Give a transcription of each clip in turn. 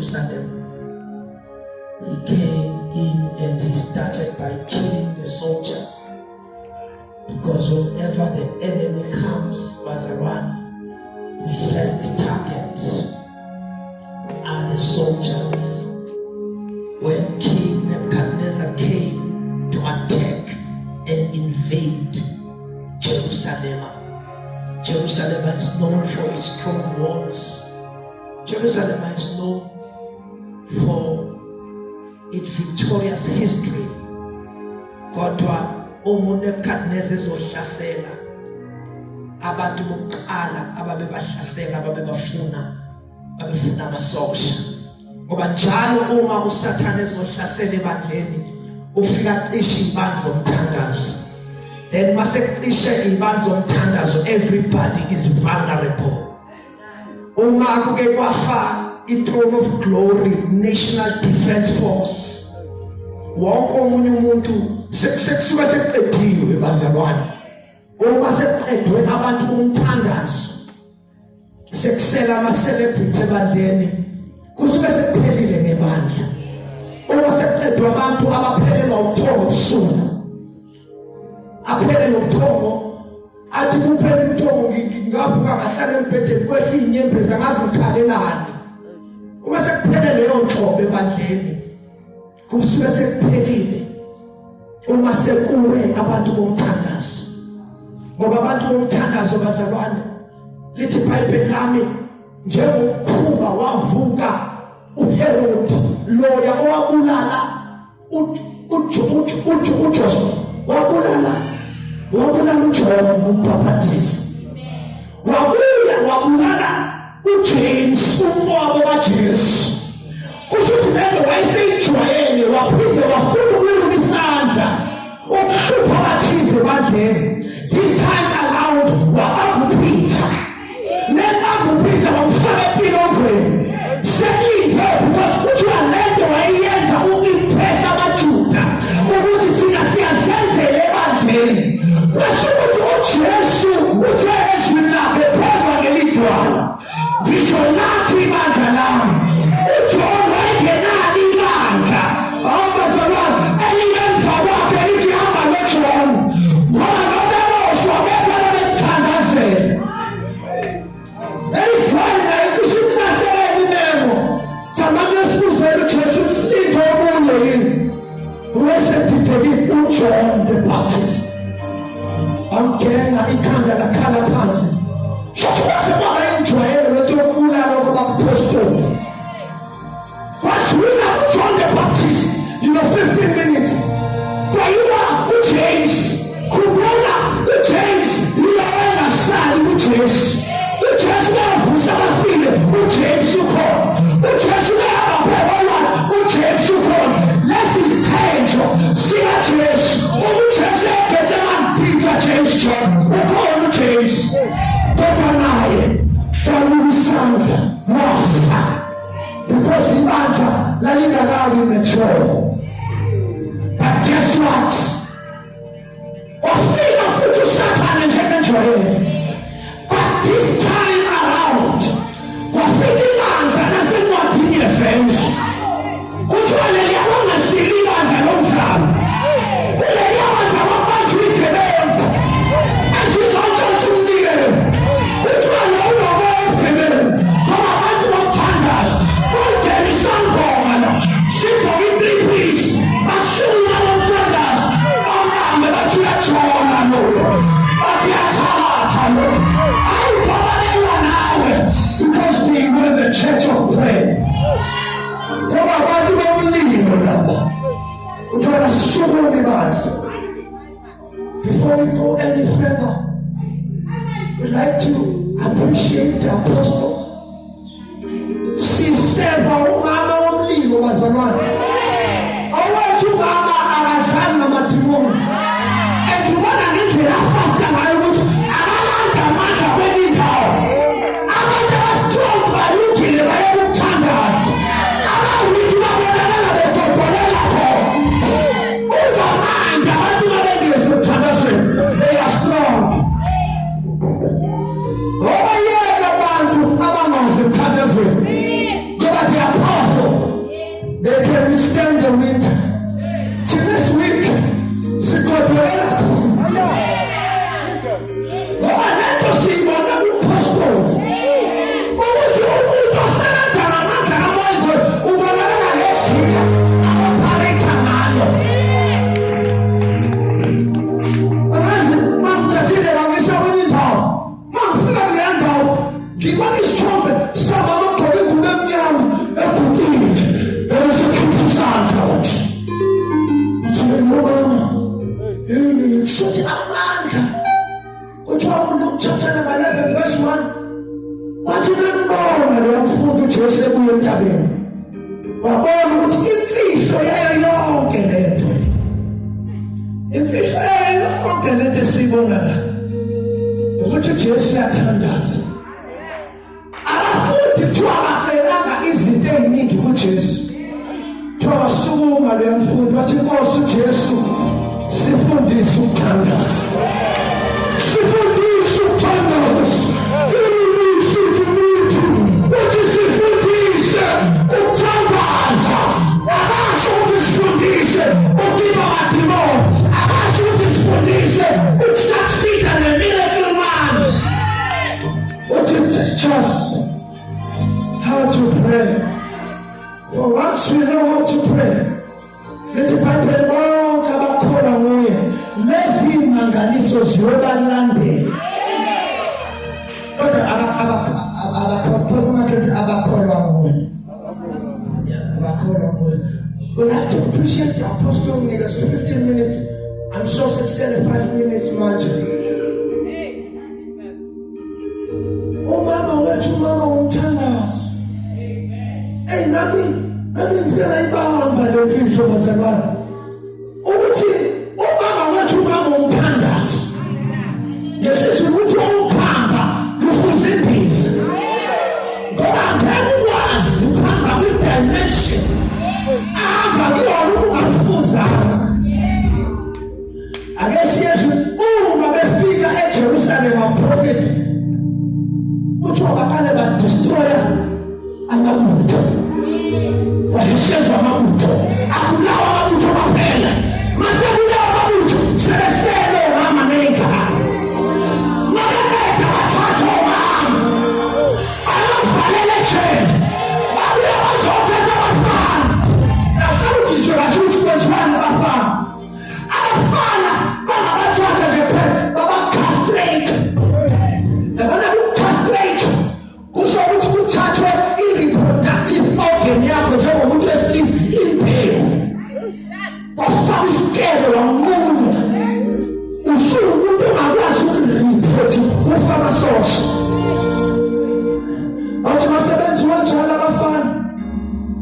Jerusalem, he came in and he started by killing the soldiers. Because whenever the enemy comes, Bazarwan, the first target are the soldiers. When King Nebuchadnezzar came to attack and invade Jerusalem, Jerusalem is known for its strong walls. Jerusalem is known for its victorious history. Kodwa uNebukadnezar ezohlasela abantu bokuqala ababebahlasela babefuna amasosha. Ngoba njalo uma uSathane ezohlasela ebandleni ufika cishe ibandla zomthandazo. Then mase cishe ibandla zomthandazo, everybody is vulnerable. Uma kuke kwafa i-Throne of Glory National Defense Force, wonke omunye umuntu sekusuka seqediwe bazalwane. Uma seqedwe abantu bomthandazo, sekusela ama-celebrity ebandleni, kusuke sekuphelile ngebandla. Uma seqedwe abantu abaphelelwa ubuthongo obusuku, aphelelwe ubuthongo, athi kuphela ubuthongo ngavuka ngahlala embhedeni kwehla inyembezi angazi ngikhalelani. Uma sekuphele leyo nhlobo ebandleni, kusuke sekuphelile uma sekuwe abantu bomthandazo. Ngoba abantu bomthandazo bazalwane, lithi iBhayibheli lami, njengokukhuba wavuka uHerod loya owabulala uJoseph, wabulala uJohn umbhapatisi, wabulala uJames umfowabo kaJesu. Kusho ukuthi lento wayeseyijwayele, waphinde wafuna ukulunga isandla ukuhlupha abathize ebandleni. This time around wa-Peter. Ne-Peter wamfaka epilongweni. Sekulinde because kuthiwa lento wayeyenza uku-impressa amaJuda ukuthi thina siyazenzela ebandleni. Kwasho ukuthi uJesu uthe ezwini lakhe phendwa ngelidwala, ngisho nakho ibandla lami. uJohn wayengenalo ibandla. Abazalwane, elingemva kwakhe lithi hamba noJohn, ngoba noma boshwa bebona bethandazela. Eyifana ikushimlahleleni memo. Thamani esibuzele uJesu silinde omunye yini. Wesephiphele uJohn the Baptist. Amgenga ikhanda lakhala phansi. Shoshe bangayijwayele lento yokubulala kwabapostoli. Wadlula uJohn the Baptist, 15 minutes. Kwayila uJames, khumbula uJames uyawengasali uJesu. uJesu uyavusa abafile, uJames ukhona. uJesu uyabaphekola, uJames ukhona. Lesisithenjo sikaJesu, uJesu egeze Peter, James, John, ukhona uJames. Kodwa naye kwalukusandla wafa because ibandla lalingakabi mature. But guess what? Wafika futhi uSathane njengenjwayelo. But this time around wafika ibandla nasencwadini yezenzo. Kuthiwa leliya bangasili ibandla lomdlalo. Kuleliya bandla babanjwe igebengu. Azizontshontshwa umnikelo. Kuthiwa lowo wophelele. Ngoba abantu bomthandazo kodwa isangoma la sibhoke 3 weeks basuka bomthandazo omame bathi uyajona loyo, bathi uyathatha loyo. Ayibhabalelwa nawe because they were the church of prayer. Ngoba abantu bomlilo lapha uthola sisukumi bandla. Before we go any further, we'd like to appreciate the apostle. Siseva umama womlilo bazalwane. Owathi umama akadlali namadimoni. Andibona ngendlela afasta ngayo ukuthi abalanda amandla kwelindawo. Abantu abastrong balungile bayokuthandaza. Abawiki babonakala bedodonela khona. Uzamanda abantu babengezi emthandazweni. They are strong. Ngoba yena abantu withstand the winter. Till this week, sikotolela khona. Ngoba lento siyibona ku-passport. Ukuthi umuntu osebenza ngamandla kaMoya ubonakala ngegiya aopharetha ngayo. Angazi mangithathile bangisa kwenye indawo. Mangifika kuleya ndawo ngibona isithombe samama ogqoke ingubo emnyama egugile ebesekhipha isandla nje. Shuthi amandla kuthiwa uLuke 11 verse 1 kwathi bembona leyo mfundi uJesu ebuye entabeni wabona ukuthi imfihlo yayo yonke lento esiyibona la ukuthi uJesu uyathandaza. Abafundi kuthiwa bacelanga izinto eziningi kuJesu. Kuthiwa sukuma leyo mfundi wathi Nkosi uJesu sifundise ukuthandaza. Sifundise ukuthandaza. Uthi sifundise ukuthandaza. Akasho ukuthi sifundise ukukhipha amadimoni. Akasho ukuthi sifundise ukusucceeda ne-miracle man. Uthi teach us how to pray. For once we know how to pray, let's Bible bonke abakholwa nguye lezi mangaliso ziyobalandela. Kodwa abakholwa nguye. We'll have to appreciate the apostle leaders for 15 minutes. I'm sure it's 5 minutes margin. Umama wethu umama umthandazo. Hey, nami ngizela ibamba le mfihlo bazalwane. Ukuthi umama wethu umama umthandazo. Ngesizwe ukuthi ukuhamba lufuze imbiza. Ngoba ngeke ukwazi ukuhamba kwi-dimension. Ahamba kuyona ukungafuzanga. Ake siyezwe uma befika eJerusalem abaprofethi kuthiwa baqale badestroya amabutho. Wahishezwa amabutho. Abulawa amabutho kuphela. Mase bulawa amabutho sebesele mama nengane. Nakekade bathatha umama. Abavalele ejele. Babuye bazophetha abafana. Nasawudiswe kahle ukuthi kwenziwani abafana. Abafana bangabathatha nje phela baba-castrate. Yabona ku-castrate kusho ukuthi kuthathwe i-reproductive organ yakho njengomuntu wesilisa imbewu. Wafaka isikele wamunye. Usukumuntu ongakwazi uku-reproduce kufaka sosha. Bathi basebenzi wanjalo abafana.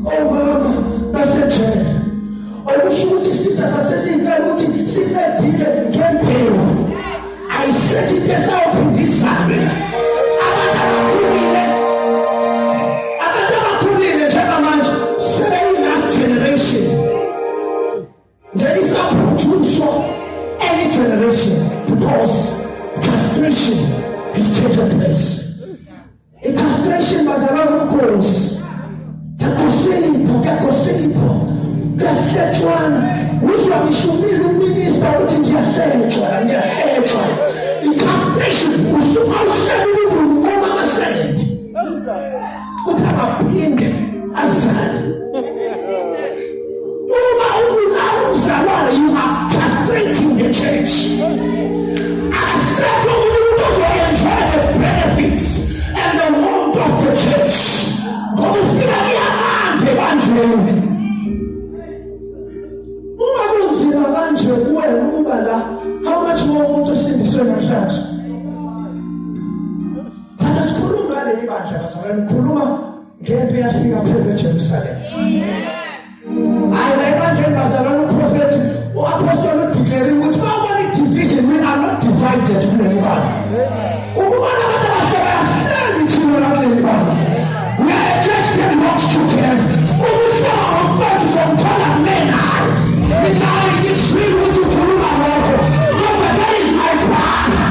Omama basejele. Okusho ukuthi isitha sasesiyintela ukuthi siqedile ngembewu. Ayisethi besawuphindisane la. Abantu abakhulile njengamanje sebeyi-last generation. There is a producer any generation because castration has taken place. I-castration bazalwane umkhosi. Kakosipho kuyahletshwana. Uzwa ngishumile uminista ukuthi ngiyahletshwa. I-castration usuka uhleli ngoma amasendi ukuthi akaphinde azale. Uma ubulala uzalwane, you are castrating the church. Accept umuntu ozoenjoy the benefits and the warmth of the church. Ngoba ufika iyamande ebandleni. Uma kunzima kanje kuwena ukuba la, how much more umuntu osindiswe namhlanje? But asikhuluma ngaleli bandla bazalwane, ngikhuluma ngempi yafika phela eJerusalem. Hayi la ebandleni bazalwane uprofethi u-apostoli udeclare ukuthi bawubona i-division, we are not divided kuleli bandla. Ukubona abantu abasebayahleli thina kuleli bandla. We are a church that works together. Ukuhlala ngomfethu somthola kumena. It's how it gets sweet with you through my heart. No, but that is my brother.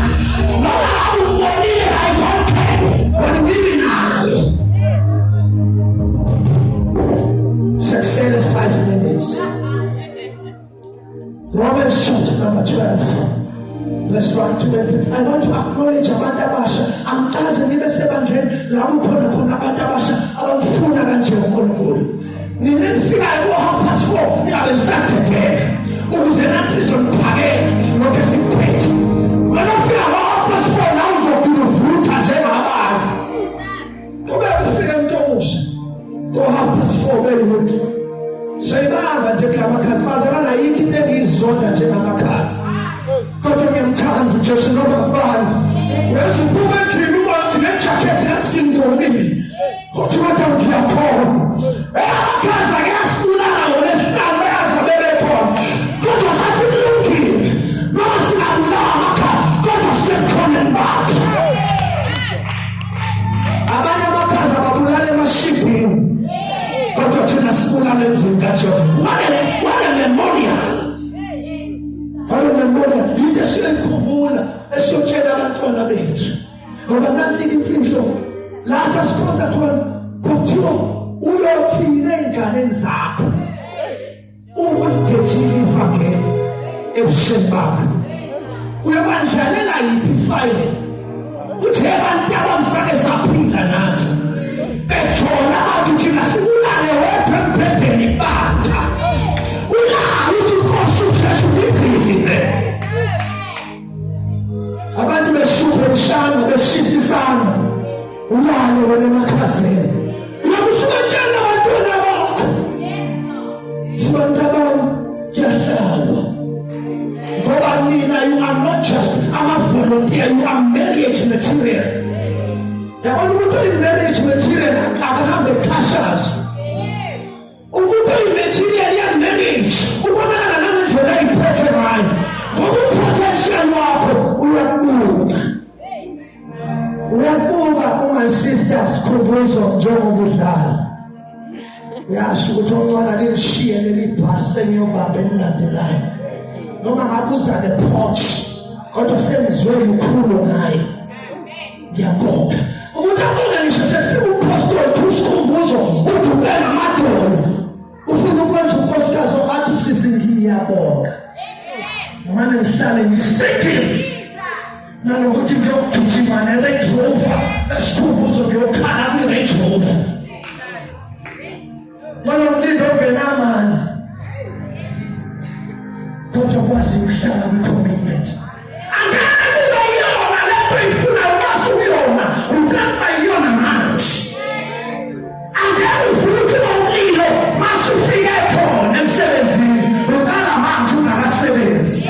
No, I was born in it, I don't care. But I'm living now. 5 minutes. needs. Romans chapter number 12. Let's run to it. I want to acknowledge abantu abasha. Angikaze nibe sebandleni la kukhona khona abantu abasha abafuna kanje uNkulunkulu. Nilifikayo ku4:30 niyabe Saturday. Ukuze nathi sizoniphakela lokho esikuphethe. Wena ufika ku4:30 na uzokuvutha njengabantu. Kube ufika uNtomusha. Ku4:30 belithi. Seyibamba nje kulamakhasi bazalana yikho into engizonda njengamakhazi. Kodwa ngiyamthanda uJesu noma kubani. Uyazi ukuba endlini ubantu nejacket yasindonile. Kodwa kodwa ngiyakhona. Amakhazi akasibulala wona esihlamba yazabele khona. Kodwa sathi kulungile. Noma singabulawa amakhazi kodwa sikhona bakhe. Abanye amakhazi ababulala emashibhini. Kodwa thina sibulala endlini kaJesu. What a memorial. Haleluya, yinto siyikhumbula esiyotshela abantwana bethu. Ngoba nansi imfihlo la sasikhonza khona kuthiwa uyothina ey'nganeni zakho ukugejile ivangeli ebusweni bakho. Uyobandlalela yiphi ifayile? Uthe abantu abamsake saphila nathi bethola abantu thina sibulale wedwa embhedeni banda. Abantu beshupheshana beshisisana ulale wena emakhazeni. Uyakushuka njani abantwana bakho? Sibantabani kuyahlalwa. Ngoba nina you are not just ama-volunteer, you are marriage material. Yabona umuntu oyi-marriage material akahambe ekhashazo. Umuntu oyi-material ya-marriage ubonakala nangendlela ayiphethe ngayo. Ngoba upotential wakho uyabuka uma-sisters khumbuzo njengoba udlala. Uyasho ukuthi oncwana lilishiye leli bhasi seniyobamba elilandelayo. Noma ngabuza ne-porch kodwa sengizwe lukhulu ngayo. Ngiyabonga. Umuntu abonga ngisho sefika umpostoli usikhumbuzo uduke ngamadolo. Ufuna ukwenza unkosikazi athi sisi ngiyabonga. Manje ngihlale ngisekile. Nanokuthi ngiyogijima ne-Range Rover esikhumbuzo ngiyokhala kwi-Range Rover. Mana umlindo ongenamali. Kodwa kwazi ukuhlala kwi-commitment. Angeke ube yona lento ifuna ukasuyona ukamba yona manje. Angeke ufuna ukuba umlilo masufike khona emsebenzini ukala manje ungakasebenzi.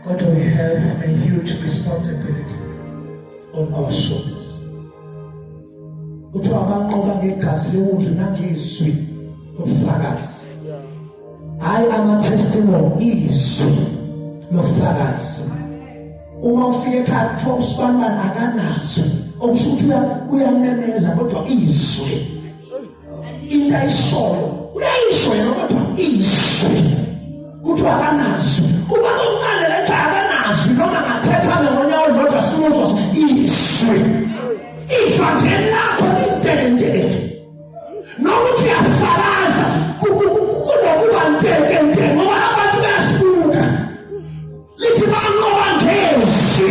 But we have a huge responsibility on our shoulders. Kuthiwa abanqoba ngegazi lewundlu nangezwi lobufakazi. Hayi ama-testimony, izwi nofakazi. Uma ufika ekhaya kuthiwa uSibanibani akanazo, okusho ukuthi uyamemeza kodwa izwe into ayishoyo uyayisho yena kodwa izwe kuthiwa akanazo. Uma omncane la ekhaya akanazo noma ngathetha ngonyawo lodwa simuzwa izwe izwa ngelakho libhekendeke nokuthi uyafakaza kunokuba ntekente ngoba abantu bayasibuka lithi bangoba ngezi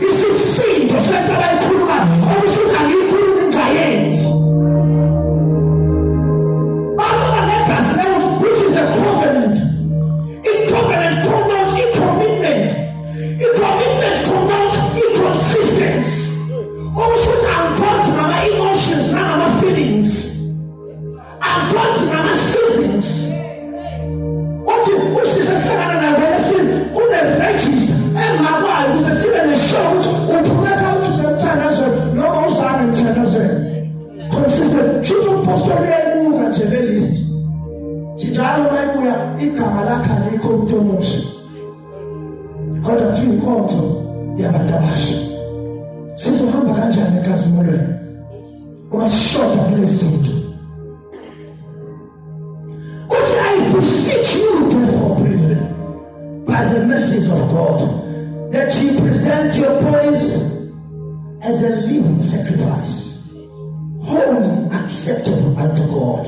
isisindo sento abayikhuluma okushuka ngiyikhuluma ingayenzi bangoba negazi leyo which is a covenant. I-covenant connotes i-commitment. I-commitment connotes i-consistence. Okushuthi angikhothi ngama-emotions nangama-feelings, angikhothi ngama-seasons. Uthi usisehlangana nakwelesini kune-register engakwayo ukuze sibe neshow ukuthi uphuleka ukuthi usemthandazweni noma uzange emthandazweni. Consistent. Shuthi umpostoli uyayibuka nje le list. Njalo mayibuya igama lakhe alikho umuntu omusha. Kodwa kuthiwa inkonzo yabantu abasha. Sizohamba kanjani enkazimulweni uma sishoda kulezi zinto? Uthi I beseech you therefore, brethren, by the mercies of God, that ye present your bodies as a living sacrifice, holy, acceptable unto God,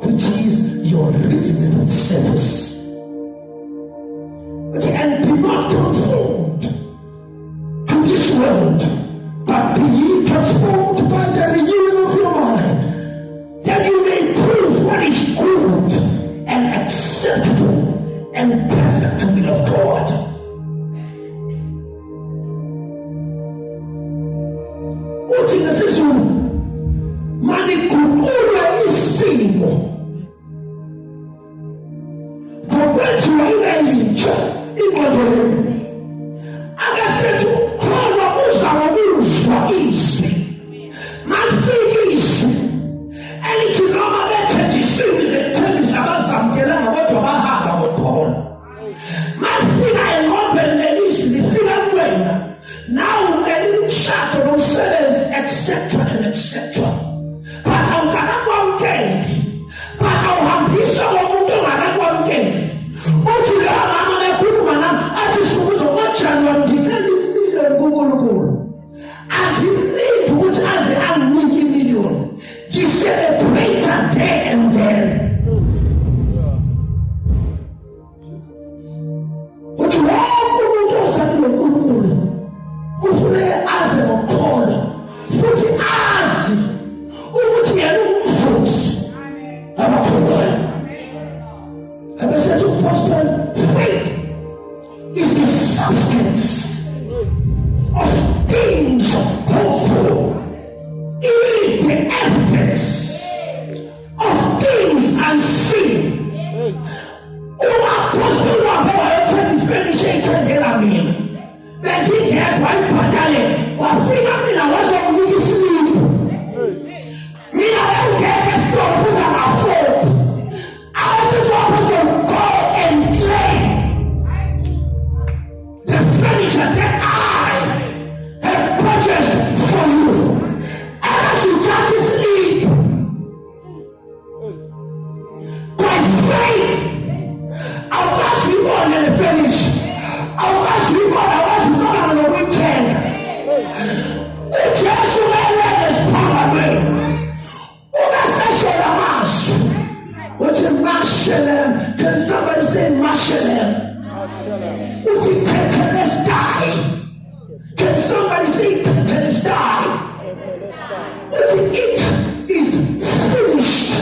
which is your reasonable service. And be not conformed to this world, but be ye transformed by the renewing of your mind, that you may prove what is good and acceptable and perfect will of God. Uthi ngesizulu maniguqula isimo ngokwethiwa ibentsha ingqondo yenu. Akasethi ukhona uza ngokuzwa izwi mafika izwi elithi noma bethenjisiwe zethembisa abazamkelanga kodwa bahamba ngokhona. Mafika engqondweni lelizwi lifika kuwena nawe ukelile umshado nomsebenzi etc and etc, but awukakakwamukeli, but awuhambisa komuntu ongakakwamukeli. Uthi la mama bekhuluma nami athi sikuzo ngoJanuwari ngicela imiliyoni kuNkulunkulu. Angimniki ukuthi aze anginike imiliyoni, ngi-celebrate there and then. Uthi wonke umuntu osakulo uNkulunkulu kufuneka aze ngokukhona futhi azi ukuthi yena ungumvuzi abakholwayo. Abesethi uPaul, faith is the substance of things hoped for. It is the evidence of things unseen. Uapostoli wapewayotheni finish ithengela mina bengingekho ayibhadale wafika mina wazonginika isiliphu mina bengekho esitolo futhi angafodi. Abesethi uapostoli, go and claim the furniture that I have purchased for you. And as you touch his sleep by faith, awukwazi ibona le furniture, awukwazi ibona, awukwazi ukubona ngalo weekend. uJesu welele siphanga kwenu ungasashela amazwi uthi Mashalem. Can somebody say Mashalem? Uthi tetelestai. Can somebody say tetelestai? Uthi it is finished.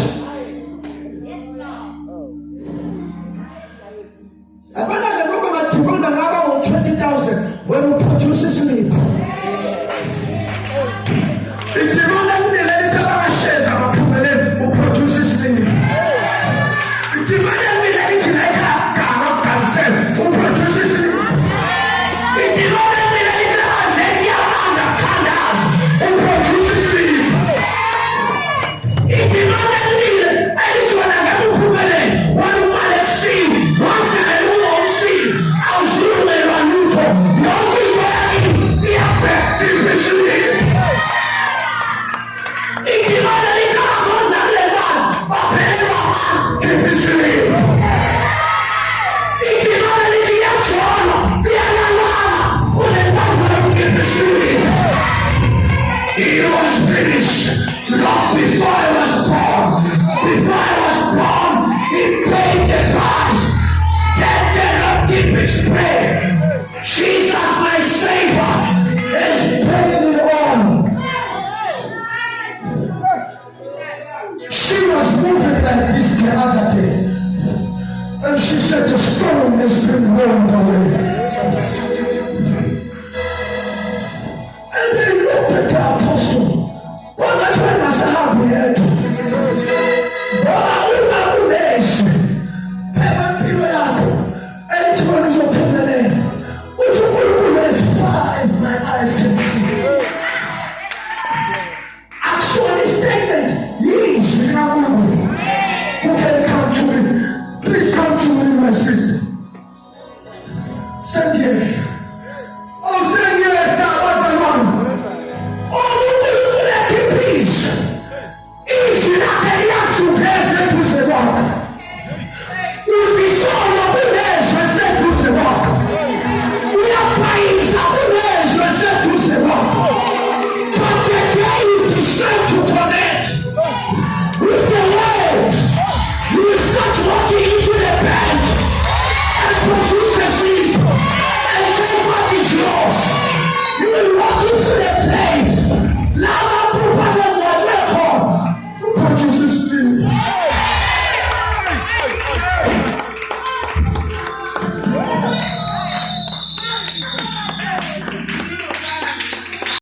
Abana ngoba mathibona ngaba 20,000 when we produce sleep. Idimona kunele lethaba amasheza abaphumelele uproduce sleep. Idimona mina ithi la igama cancel uproduce sleep. Idimona mina ithi abadleki yamanga thandaza uproduce sleep. Idimona mina ithi wena ngaphumelele one Alexi one guy who won't see. I'll see you later. It was finished. Long before I was born. Before I was born, he paid the price. Death cannot keep his prey. Jesus, my Savior, is paying it all. She was moving like this the other day. And she said, the stone has been rolled away. And they looked at the apostle. What was when I said, how we had to? Anyone who's open the land, would you put as far as my eyes can see? Actually statement, yes, who can come to me? Please come to me, my sister. Said yes.